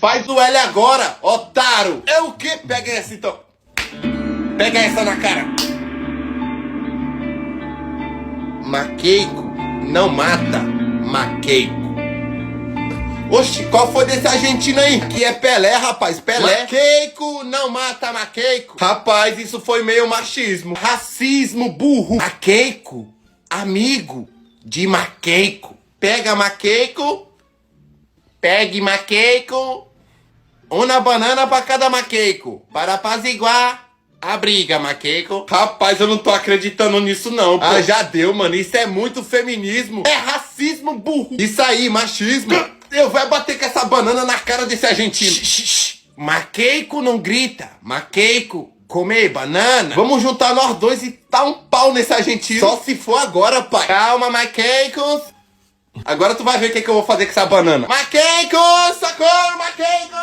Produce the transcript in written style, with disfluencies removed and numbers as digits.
Faz o L agora, otário. É o quê? Pega essa então. Pega essa na cara. Maqueico não mata maqueico. Oxi, qual foi desse argentino aí? Que é Pelé, rapaz, Pelé. Maqueico não mata maqueico. Rapaz, isso foi meio machismo. Racismo, burro. Maqueico, amigo de maqueico. Pega maqueico. Pegue maqueico. Uma banana pra cada maqueico. Para apaziguar a briga, maqueico. Rapaz, eu não tô acreditando nisso não, pô. Ah, já deu, mano. Isso é muito feminismo. É racismo, burro. Isso aí, machismo. Eu vou bater com essa banana na cara desse argentino. Maqueico não grita. Maqueico, comer banana. Vamos juntar nós dois e dar um pau nesse argentino. Só se for agora, pai. Calma, maqueicos. Agora tu vai ver o que eu vou fazer com essa banana. Maqueico, socorro, maqueico.